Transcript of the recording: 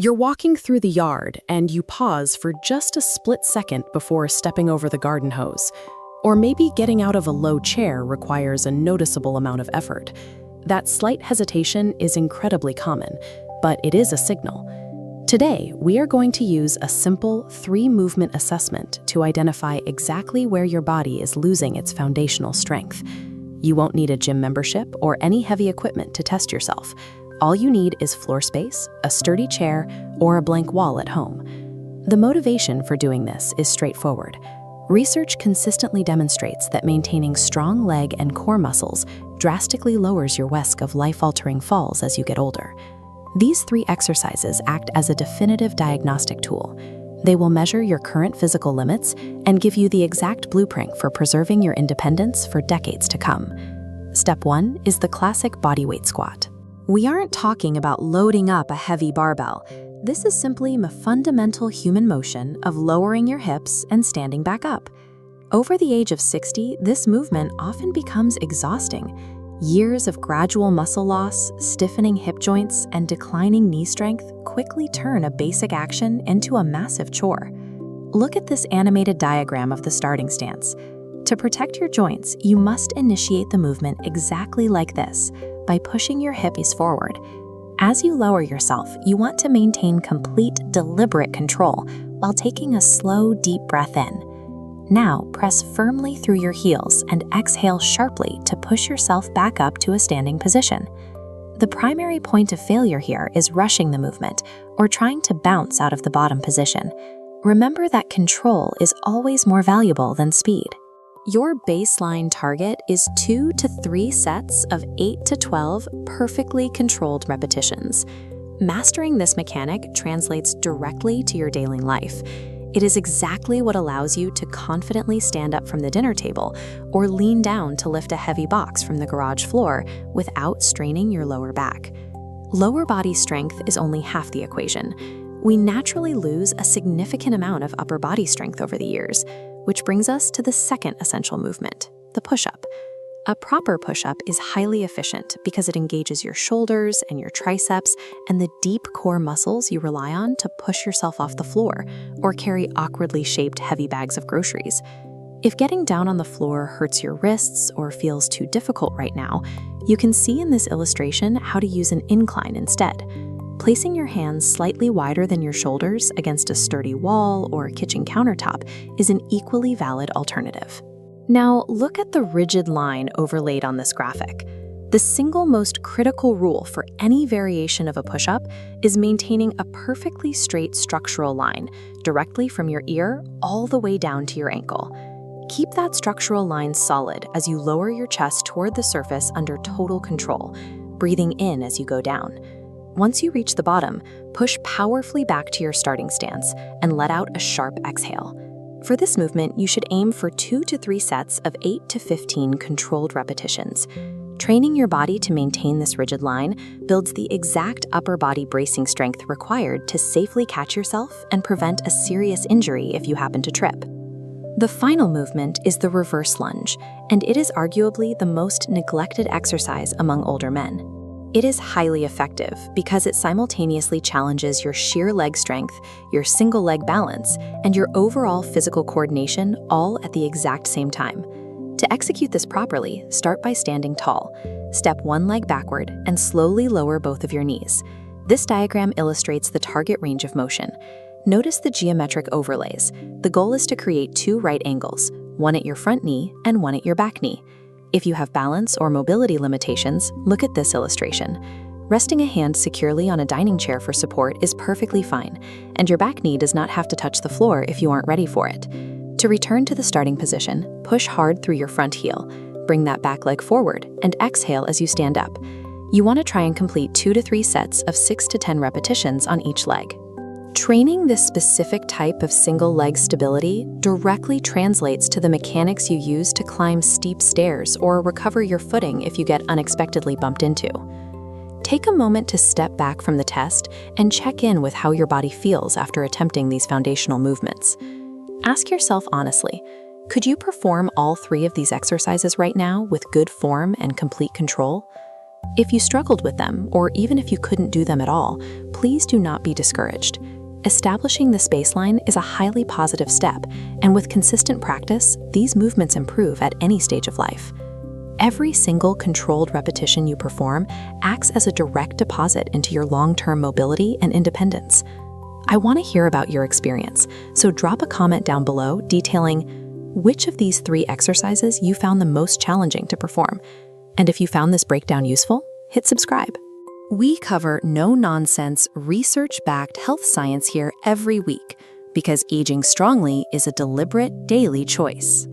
You're walking through the yard and you pause for just a split second before stepping over the garden hose. Or maybe getting out of a low chair requires a noticeable amount of effort. That slight hesitation is incredibly common, but it is a signal. Today, we are going to use a simple 3-movement assessment to identify exactly where your body is losing its foundational strength. You won't need a gym membership or any heavy equipment to test yourself. All you need is floor space, a sturdy chair, or a blank wall at home. The motivation for doing this is straightforward. Research consistently demonstrates that maintaining strong leg and core muscles drastically lowers your risk of life-altering falls as you get older. These 3 exercises act as a definitive diagnostic tool. They will measure your current physical limits and give you the exact blueprint for preserving your independence for decades to come. Step 1 is the classic bodyweight squat. We aren't talking about loading up a heavy barbell. This is simply a fundamental human motion of lowering your hips and standing back up. Over the age of 60, this movement often becomes exhausting. Years of gradual muscle loss, stiffening hip joints, and declining knee strength quickly turn a basic action into a massive chore. Look at this animated diagram of the starting stance. To protect your joints, you must initiate the movement exactly like this, by pushing your hips forward. As you lower yourself, you want to maintain complete, deliberate control while taking a slow, deep breath in. Now, press firmly through your heels and exhale sharply to push yourself back up to a standing position. The primary point of failure here is rushing the movement or trying to bounce out of the bottom position. Remember that control is always more valuable than speed. Your baseline target is 2 to 3 sets of 8 to 12 perfectly controlled repetitions. Mastering this mechanic translates directly to your daily life. It is exactly what allows you to confidently stand up from the dinner table or lean down to lift a heavy box from the garage floor without straining your lower back. Lower body strength is only half the equation. We naturally lose a significant amount of upper body strength over the years, which brings us to the second essential movement, the push-up. A proper push-up is highly efficient because it engages your shoulders and your triceps and the deep core muscles you rely on to push yourself off the floor or carry awkwardly shaped heavy bags of groceries. If getting down on the floor hurts your wrists or feels too difficult right now, you can see in this illustration how to use an incline instead. Placing your hands slightly wider than your shoulders against a sturdy wall or kitchen countertop is an equally valid alternative. Now, look at the rigid line overlaid on this graphic. The single most critical rule for any variation of a push-up is maintaining a perfectly straight structural line directly from your ear all the way down to your ankle. Keep that structural line solid as you lower your chest toward the surface under total control, breathing in as you go down. Once you reach the bottom, push powerfully back to your starting stance and let out a sharp exhale. For this movement, you should aim for 2 to 3 sets of 8 to 15 controlled repetitions. Training your body to maintain this rigid line builds the exact upper body bracing strength required to safely catch yourself and prevent a serious injury if you happen to trip. The final movement is the reverse lunge, and it is arguably the most neglected exercise among older men. It is highly effective because it simultaneously challenges your sheer leg strength, your single leg balance, and your overall physical coordination all at the exact same time. To execute this properly, start by standing tall. Step one leg backward and slowly lower both of your knees. This diagram illustrates the target range of motion. Notice the geometric overlays. The goal is to create 2 right angles, one at your front knee and one at your back knee. If you have balance or mobility limitations, look at this illustration. Resting a hand securely on a dining chair for support is perfectly fine, and your back knee does not have to touch the floor if you aren't ready for it. To return to the starting position, push hard through your front heel. Bring that back leg forward and exhale as you stand up. You want to try and complete 2 to 3 sets of 6 to 10 repetitions on each leg. Training this specific type of single leg stability directly translates to the mechanics you use to climb steep stairs or recover your footing if you get unexpectedly bumped into. Take a moment to step back from the test and check in with how your body feels after attempting these foundational movements. Ask yourself honestly, could you perform all 3 of these exercises right now with good form and complete control? If you struggled with them, or even if you couldn't do them at all, please do not be discouraged. Establishing this baseline is a highly positive step, and with consistent practice, these movements improve at any stage of life. Every single controlled repetition you perform acts as a direct deposit into your long-term mobility and independence. I want to hear about your experience, so drop a comment down below detailing which of these 3 exercises you found the most challenging to perform. And if you found this breakdown useful, hit subscribe. We cover no-nonsense, research-backed health science here every week, because aging strongly is a deliberate daily choice.